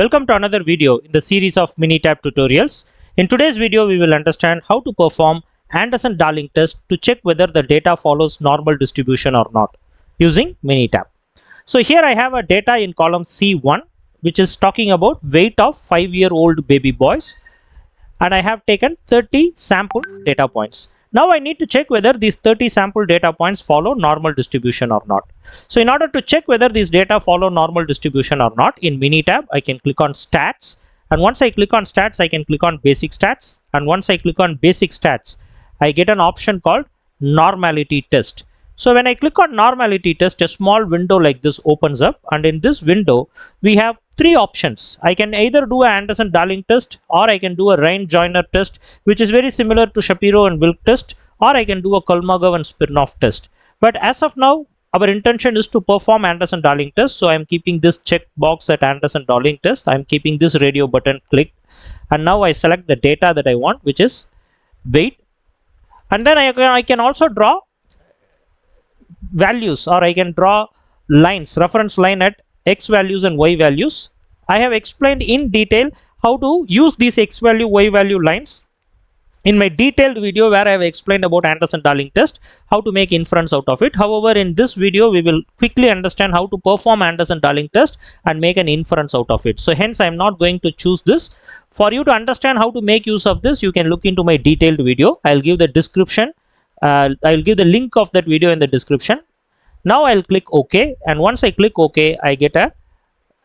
Welcome to another video in the series of Minitab tutorials. In today's video, we will understand how to perform Anderson-Darling test to check whether the data follows normal distribution or not using Minitab. So here I have a data in column C1, which is talking about weight of 5-year-old baby boys, and I have taken 30 sample data points. Now I need to check whether these 30 sample data points follow normal distribution or not. So in order to check whether these data follow normal distribution or not, in Minitab I can click on stats, and once I click on stats I can click on basic stats, and once I click on basic stats I get an option called normality test. So when I click on normality test, a small window like this opens up, and in this window we have three options. I can either do an Anderson-Darling test, or I can do a Rein-Joyner test, which is very similar to Shapiro and Wilk test, or I can do a Kolmogorov and Smirnov test. But as of now, our intention is to perform Anderson-Darling test, so I am keeping this check box at Anderson-Darling test. I am keeping this radio button clicked, and now I select the data that I want, which is weight, and then I can also draw values, or I can draw lines, reference line at x values and y values. I have explained in detail how to use these x value, y value lines in my detailed video where I have explained about Anderson-Darling test, how to make inference out of it. However, in this video we will quickly understand how to perform Anderson-Darling test and make an inference out of it. So hence I am not going to choose this. For you to understand how to make use of this, you can look into my detailed video. I'll give the description. I'll give the link of that video in the description. Now I'll click OK, and once I click OK, I get a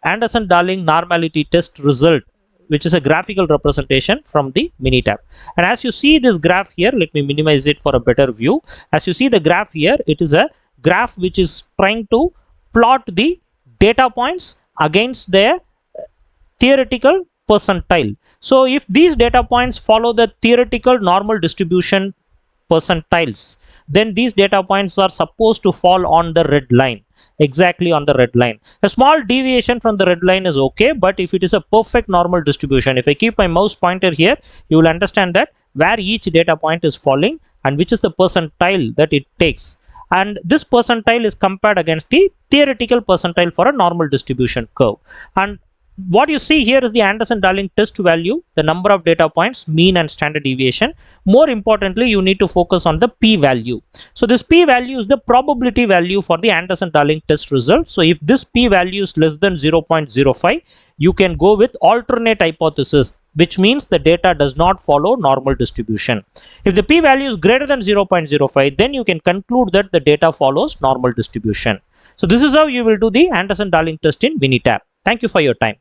Anderson-Darling normality test result, which is a graphical representation from the Minitab. And as you see this graph here, let me minimize it for a better view. As you see the graph here, it is a graph which is trying to plot the data points against their theoretical percentile. So if these data points follow the theoretical normal distribution percentiles, then these data points are supposed to fall on the red line, exactly on the red line. A small deviation from the red line is okay, but if it is a perfect normal distribution, if I keep my mouse pointer here, you will understand that where each data point is falling and which is the percentile that it takes, and this percentile is compared against the theoretical percentile for a normal distribution curve. And what you see here is the Anderson-Darling test value, the number of data points, mean and standard deviation. More importantly, you need to focus on the p-value. So this p-value is the probability value for the Anderson-Darling test result. So if this p-value is less than 0.05, you can go with alternate hypothesis, which means the data does not follow normal distribution. If the p-value is greater than 0.05, then you can conclude that the data follows normal distribution. So this is how you will do the Anderson-Darling test in Minitab. Thank you for your time.